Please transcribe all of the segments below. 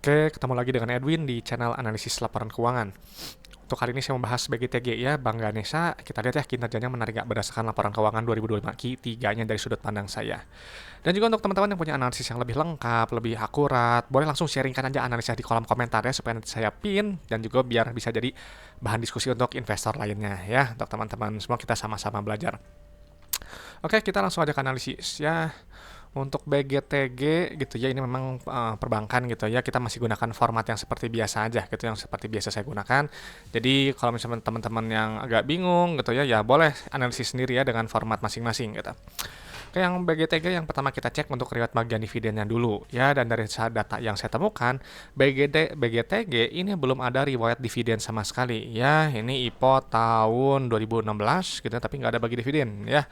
Oke, ketemu lagi dengan Edwin di channel analisis laporan keuangan. Untuk kali ini saya membahas BGTG ya, Bank Ganesha. Kita lihat ya kinerjanya menarik nggak berdasarkan laporan keuangan 2025 Q3-nya dari sudut pandang saya. Dan juga untuk teman-teman yang punya analisis yang lebih lengkap, lebih akurat, boleh langsung sharingkan aja analisa di kolom komentar ya, supaya nanti saya pin dan juga biar bisa jadi bahan diskusi untuk investor lainnya ya. Untuk teman-teman semua kita sama-sama belajar. Oke, kita langsung aja ke analisis ya. Untuk BGTG gitu ya, ini memang perbankan gitu ya, kita masih gunakan format yang seperti biasa aja gitu, yang seperti biasa saya gunakan. Jadi kalau misalnya teman-teman yang agak bingung gitu ya, ya boleh analisis sendiri ya dengan format masing-masing gitu. Oke, yang BGTG yang pertama kita cek untuk riwayat bagian dividennya dulu ya, dan dari data yang saya temukan BGTG ini belum ada riwayat dividen sama sekali ya. Ini IPO tahun 2016 gitu tapi nggak ada bagi dividen ya.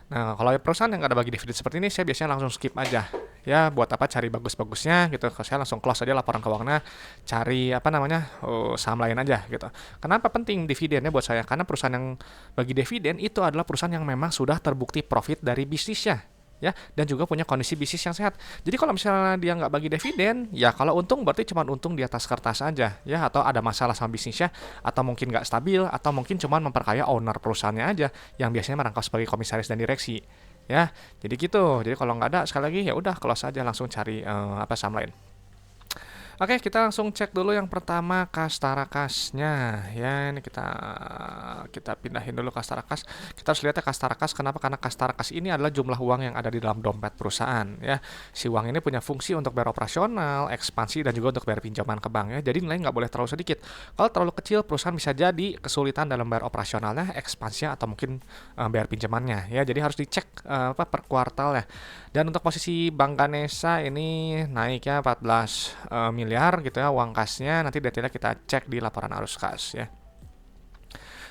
Nah, kalau perusahaan yang nggak ada bagi dividen seperti ini, saya biasanya langsung skip aja. Ya, buat apa cari bagus-bagusnya gitu. Saya langsung close aja laporan keuangannya, cari apa namanya saham lain aja gitu. Kenapa penting dividennya buat saya? Karena perusahaan yang bagi dividen itu adalah perusahaan yang memang sudah terbukti profit dari bisnisnya. Ya, dan juga punya kondisi bisnis yang sehat. Jadi kalau misalnya dia nggak bagi dividen, ya kalau untung berarti cuma untung di atas kertas aja, ya, atau ada masalah sama bisnisnya, atau mungkin nggak stabil, atau mungkin cuma memperkaya owner perusahaannya aja, yang biasanya merangkap sebagai komisaris dan direksi, ya. Jadi gitu. Jadi kalau nggak ada, sekali lagi ya udah close aja, langsung cari apa saham lain. Oke, kita langsung cek dulu yang pertama Kastara-Kasnya. Ya, ini kita pindahin dulu Kastara-Kas. Kita harus lihat ya Kastara-Kas. Kenapa? Karena Kastara-Kas ini adalah jumlah uang yang ada di dalam dompet perusahaan. Ya, si uang ini punya fungsi untuk bayar operasional, ekspansi, dan juga untuk bayar pinjaman ke bank. Ya, jadi nilainya nggak boleh terlalu sedikit. Kalau terlalu kecil, perusahaan bisa jadi kesulitan dalam bayar operasionalnya, ekspansinya, atau mungkin bayar pinjamannya. Ya, jadi harus dicek per kuartal ya. Dan untuk posisi Bank Ganesha ini naik ya 14 miliar gitu ya uang kasnya. Nanti detailnya kita cek di laporan arus kas ya.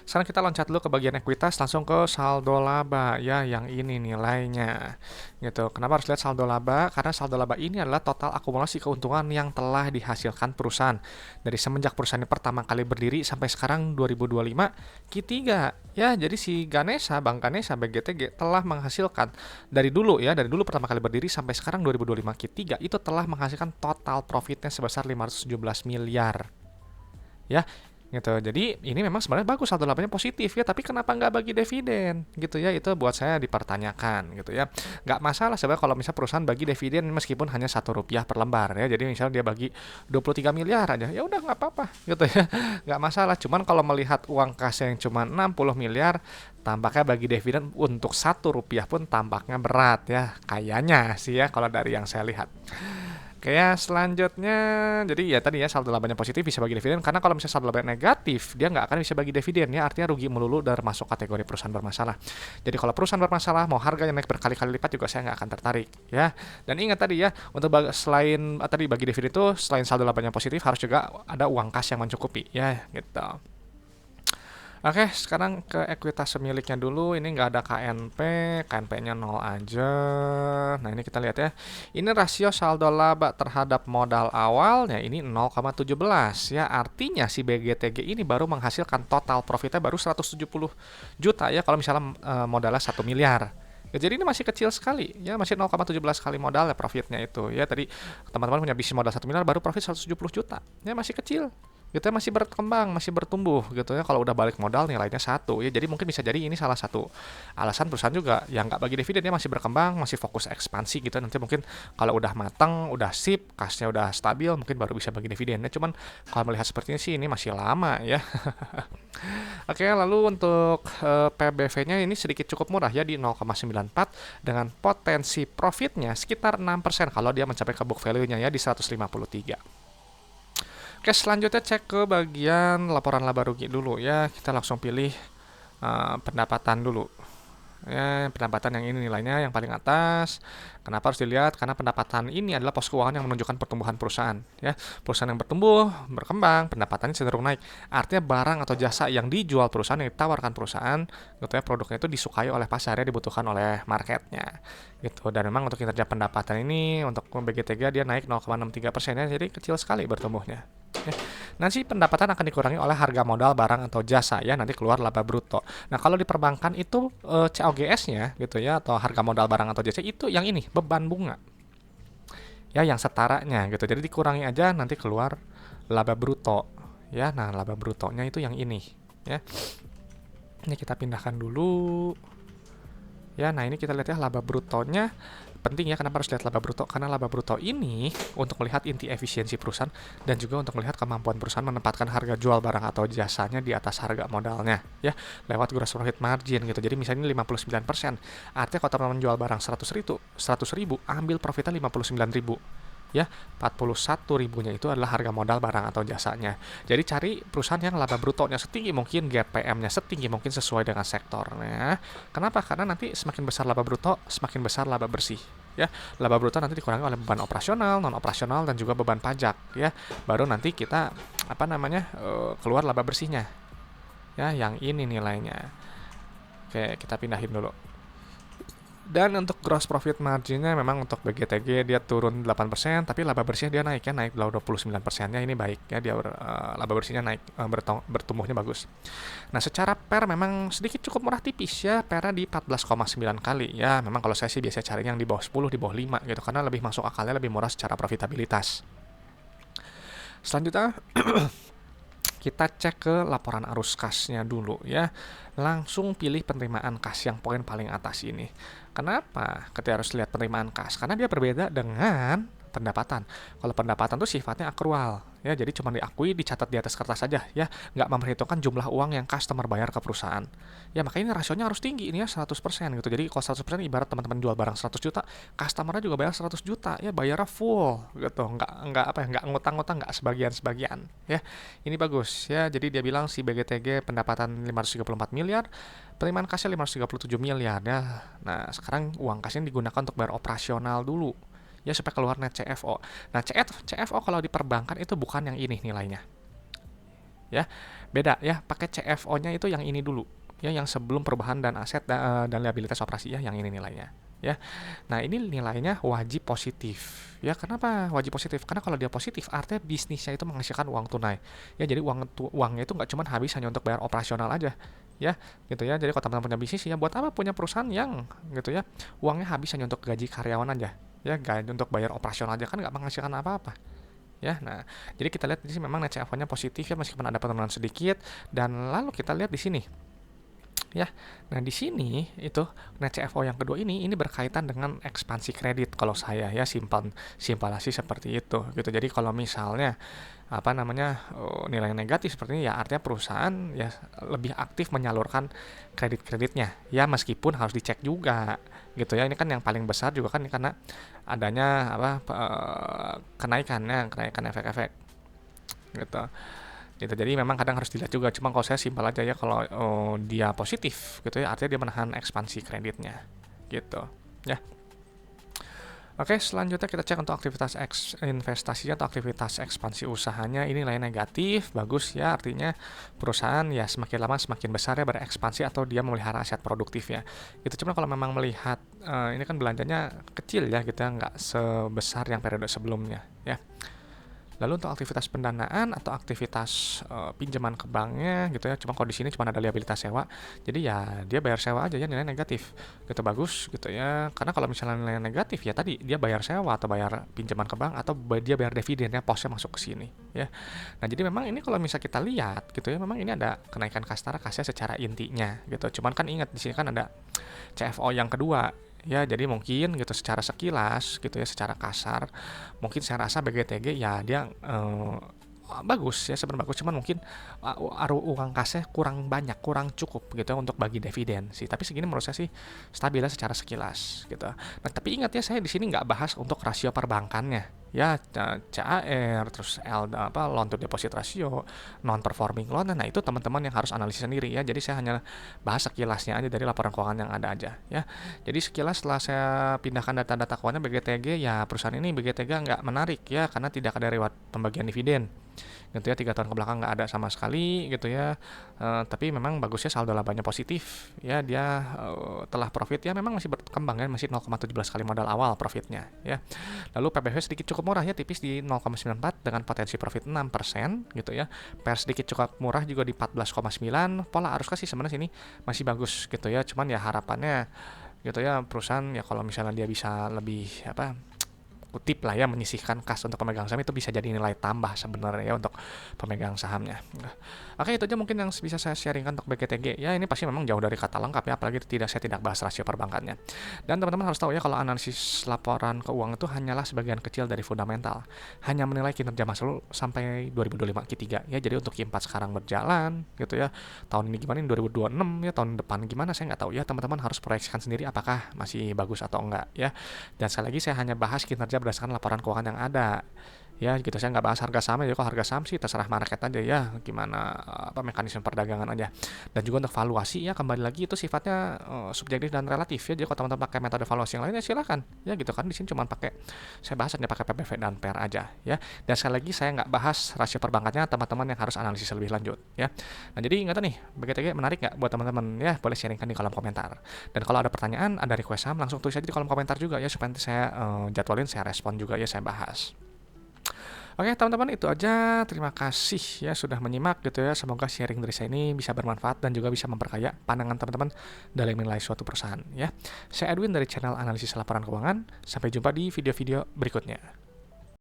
Sekarang kita loncat dulu ke bagian ekuitas, langsung ke saldo laba ya, yang ini nilainya gitu. Kenapa harus lihat saldo laba? Karena saldo laba ini adalah total akumulasi keuntungan yang telah dihasilkan perusahaan dari semenjak perusahaan ini pertama kali berdiri sampai sekarang 2025 Q3 ya. Jadi si Ganesha, Bank Ganesha BGTG telah menghasilkan dari dulu pertama kali berdiri sampai sekarang 2025 Q3 itu telah menghasilkan total profitnya sebesar 517 miliar ya gitu. Jadi ini memang sebenarnya bagus, saldo labanya positif ya, tapi kenapa nggak bagi dividen gitu ya, itu buat saya dipertanyakan gitu ya. Nggak masalah sebenarnya kalau misalnya perusahaan bagi dividen meskipun hanya Rp1 per lembar ya, jadi misalnya dia bagi 23 miliar aja, ya udah nggak apa-apa gitu ya, nggak masalah. Cuman kalau melihat uang kas yang cuma 60 miliar, tampaknya bagi dividen untuk Rp1 pun tampaknya berat ya, kayaknya sih ya kalau dari yang saya lihat. Kayak selanjutnya, jadi ya tadi ya saldo labanya positif bisa bagi dividen, karena kalau misalnya saldo labanya negatif, dia nggak akan bisa bagi dividen ya, artinya rugi melulu dan masuk kategori perusahaan bermasalah. Jadi kalau perusahaan bermasalah, mau harganya naik berkali-kali lipat juga saya nggak akan tertarik ya. Dan ingat tadi ya, untuk selain tadi bagi dividen itu, selain saldo labanya positif, harus juga ada uang kas yang mencukupi ya gitu. Oke, sekarang ke ekuitas miliknya dulu. Ini nggak ada KNP, KNP-nya 0 aja. Nah, ini kita lihat ya. Ini rasio saldo laba terhadap modal awalnya ini 0,17 ya. Artinya si BGTG ini baru menghasilkan total profitnya baru 170 juta ya kalau misalnya modalnya 1 miliar. Ya, jadi ini masih kecil sekali ya, masih 0,17 kali modal ya profitnya itu ya. Tadi teman-teman punya bisnis modal 1 miliar baru profit 170 juta. Ya masih kecil gitu ya, masih berkembang, masih bertumbuh gitu ya. Kalau udah balik modal nilainya satu ya, jadi mungkin bisa jadi ini salah satu alasan perusahaan juga yang nggak bagi dividen, dia masih berkembang, masih fokus ekspansi gitu. Nanti mungkin kalau udah matang, udah sip, kasnya udah stabil, mungkin baru bisa bagi dividen ya. Cuman kalau melihat sepertinya sih ini masih lama ya. Oke, lalu untuk PBV-nya ini sedikit cukup murah ya, di 0,94 dengan potensi profitnya sekitar 6% kalau dia mencapai ke book value-nya ya di 153. Oke, selanjutnya cek ke bagian laporan laba rugi dulu ya. Kita langsung pilih pendapatan dulu. Ya, pendapatan yang ini nilainya yang paling atas. Kenapa harus dilihat? Karena pendapatan ini adalah pos keuangan yang menunjukkan pertumbuhan perusahaan. Ya, perusahaan yang bertumbuh, berkembang, pendapatannya cenderung naik. Artinya barang atau jasa yang dijual perusahaan, yang ditawarkan perusahaan, gitu ya, produknya itu disukai oleh pasar ya, dibutuhkan oleh marketnya. Gitu. Dan memang untuk kinerja pendapatan ini untuk BGTG dia naik 0,63% ya, jadi kecil sekali bertumbuhnya. Ya. Nanti pendapatan akan dikurangi oleh harga modal barang atau jasa ya, nanti keluar laba bruto. Nah, kalau di perbankan itu COGS-nya gitu ya, atau harga modal barang atau jasa itu yang ini beban bunga. ya yang setaranya gitu. Jadi dikurangi aja nanti keluar laba bruto ya. Nah, laba brutonya itu yang ini ya. Ini kita pindahkan dulu ya. Nah, ini kita lihat ya laba brutonya. Penting ya, kenapa harus lihat laba bruto? Karena laba bruto ini untuk melihat inti efisiensi perusahaan dan juga untuk melihat kemampuan perusahaan menempatkan harga jual barang atau jasanya di atas harga modalnya ya, lewat gross profit margin gitu. Jadi misalnya 59%, artinya kalau teman-teman jual barang 100.000, ambil profitnya 59.000 ya. 41 ribunya itu adalah harga modal barang atau jasanya. Jadi cari perusahaan yang laba brutonya setinggi mungkin, GPM-nya setinggi mungkin sesuai dengan sektornya. Kenapa? Karena nanti semakin besar laba bruto, semakin besar laba bersih ya. Laba bruto nanti dikurangi oleh beban operasional, non operasional, dan juga beban pajak ya. Baru nanti kita keluar laba bersihnya ya, yang ini nilainya. Oke, kita pindahin dulu. Dan untuk gross profit marginnya memang untuk BGTG dia turun 8%, tapi laba bersihnya dia naik ya, naik 29%-nya, ini baik ya, dia laba bersihnya naik, bertumbuhnya bagus. Nah, secara PER memang sedikit cukup murah tipis ya, PER-nya di 14,9 kali ya. Memang kalau saya sih biasanya cari yang di bawah 10, di bawah 5 gitu, karena lebih masuk akalnya, lebih murah secara profitabilitas. Selanjutnya kita cek ke laporan arus kasnya dulu ya. Langsung pilih penerimaan kas yang poin paling atas ini. Kenapa? Ketika harus lihat penerimaan kas, karena dia berbeda dengan pendapatan. Kalau pendapatan tuh sifatnya akrual ya, jadi cuma diakui, dicatat di atas kertas saja ya, nggak memperhitungkan jumlah uang yang customer bayar ke perusahaan ya. Makanya ini rasionya harus tinggi ini ya, 100% gitu. Jadi kalau 100% ibarat teman-teman jual barang 100 juta, customernya juga bayar 100 juta ya, bayarnya full gitu, nggak ngutang-ngutang, nggak sebagian-sebagian ya. Ini bagus ya. Jadi dia bilang si BGTG pendapatan 534 miliar, penerimaan kasnya 537 miliar ya. Nah, sekarang uang kasnya digunakan untuk bayar operasional dulu ya, supaya keluar net CFO. Nah, CFO kalau di perbankan itu bukan yang ini nilainya ya, beda ya. Pakai CFO-nya itu yang ini dulu ya, yang sebelum perubahan dan aset dan liabilitas operasi ya, yang ini nilainya ya. Nah, ini nilainya wajib positif ya. Kenapa wajib positif? Karena kalau dia positif artinya bisnisnya itu menghasilkan uang tunai ya. Jadi uangnya itu nggak cuma habis hanya untuk bayar operasional aja ya gitu ya. Jadi kalau teman-teman punya bisnis ya, buat apa punya perusahaan yang gitu ya, uangnya habis hanya untuk gaji karyawan aja ya, gaji untuk bayar operasional aja, kan nggak menghasilkan apa-apa ya. Nah, jadi kita lihat di sini memang net CFO-nya positif ya, meskipun ada penurunan sedikit. Dan lalu kita lihat di sini ya. Nah, di sini itu net CFO yang kedua ini berkaitan dengan ekspansi kredit. Kalau saya ya simpalasi seperti itu gitu. Jadi kalau misalnya nilai negatif seperti ini ya, artinya perusahaan ya lebih aktif menyalurkan kreditnya ya, meskipun harus dicek juga gitu ya. Ini kan yang paling besar juga kan karena adanya kenaikan efek-efek gitu. Jadi memang kadang harus dilihat juga. Cuma kalau saya simpel aja ya, kalau dia positif gitu ya, artinya dia menahan ekspansi kreditnya gitu ya. Oke, selanjutnya kita cek untuk aktivitas investasinya atau aktivitas ekspansi usahanya. Ini nilai negatif, bagus ya, artinya perusahaan ya semakin lama semakin besar ya berekspansi atau dia memelihara aset produktif ya. Itu cuma kalau memang melihat ini kan belanjanya kecil ya gitu ya, nggak sebesar yang periode sebelumnya ya. Lalu untuk aktivitas pendanaan atau aktivitas pinjaman ke banknya gitu ya, cuma kalau di sini cuma ada liabilitas sewa, jadi ya dia bayar sewa aja ya, nilai negatif gitu, bagus gitu ya. Karena kalau misalnya nilai negatif ya tadi dia bayar sewa atau bayar pinjaman ke bank atau dia bayar dividen ya, posnya masuk ke sini ya. Nah, jadi memang ini kalau misalnya kita lihat gitu ya, memang ini ada kenaikan kasnya secara intinya gitu. Cuman kan ingat di sini kan ada CFO yang kedua ya, jadi mungkin gitu secara sekilas gitu ya, secara kasar mungkin saya rasa BGTG ya dia bagus ya, sebenarnya bagus, cuman mungkin uang kasnya kurang banyak, kurang cukup gitu untuk bagi dividen sih. Tapi segini menurut saya sih stabil secara sekilas gitu. Nah, tapi ingat ya, saya di sini nggak bahas untuk rasio perbankannya ya, CAR, terus loan to deposit ratio, non performing loan. Nah, itu teman-teman yang harus analisis sendiri ya. Jadi saya hanya bahas sekilasnya aja dari laporan keuangan yang ada aja ya. Jadi sekilas setelah saya pindahkan data-data keuangan BGTG ya, perusahaan ini BGTG nggak menarik ya, karena tidak ada reward pembagian dividen gitu ya. 3 tahun ke belakang nggak ada sama sekali gitu ya. Tapi memang bagusnya saldo labanya positif ya, dia telah profit ya, memang masih berkembang ya, masih 0,17 kali modal awal profitnya ya. Lalu PBV sedikit cukup murah ya, tipis di 0,94 dengan potensi profit 6% gitu ya. PER sedikit cukup murah juga di 14,9. Pola arus kasih sebenarnya sini masih bagus gitu ya. Cuman ya harapannya gitu ya, perusahaan ya kalau misalnya dia bisa lebih kutip lah ya, menyisihkan kas untuk pemegang saham itu bisa jadi nilai tambah sebenarnya ya untuk pemegang sahamnya. Oke, itu aja mungkin yang bisa saya sharingkan untuk BGTG. Ya, ini pasti memang jauh dari kata lengkap ya, apalagi saya tidak bahas rasio perbankannya. Dan teman-teman harus tahu ya, kalau analisis laporan keuangan itu hanyalah sebagian kecil dari fundamental. Hanya menilai kinerja masa lalu sampai 2025 Q3 ya. Jadi untuk Q4 sekarang berjalan gitu ya. Tahun ini gimana, 2026 ya, tahun depan gimana saya nggak tahu ya. Teman-teman harus proyeksikan sendiri apakah masih bagus atau enggak ya. Dan sekali lagi saya hanya bahas kinerja berdasarkan laporan keuangan yang ada ya gitu. Saya nggak bahas harga saham ya, kalau harga saham sih terserah market aja ya, gimana mekanisme perdagangan aja. Dan juga untuk valuasi ya, kembali lagi itu sifatnya subjektif dan relatif ya. Jadi kalau teman-teman pakai metode valuasi yang lain ya silakan ya gitu kan. Di sini cuma pakai, saya bahas hanya pakai PBV dan PER aja ya. Dan sekali lagi saya nggak bahas rasio perbankannya, teman-teman yang harus analisis lebih lanjut ya. Nah, jadi ingat nih, BGTG menarik nggak buat teman-teman ya, boleh sharingkan di kolom komentar. Dan kalau ada pertanyaan, ada request saham, langsung tulis aja di kolom komentar juga ya, supaya nanti saya jadwalin, saya respon juga ya, saya bahas. Oke teman-teman, itu aja. Terima kasih ya sudah menyimak gitu ya. Semoga sharing dari saya ini bisa bermanfaat dan juga bisa memperkaya pandangan teman-teman dalam menilai suatu perusahaan ya. Saya Edwin dari channel Analisis Laporan Keuangan. Sampai jumpa di video-video berikutnya.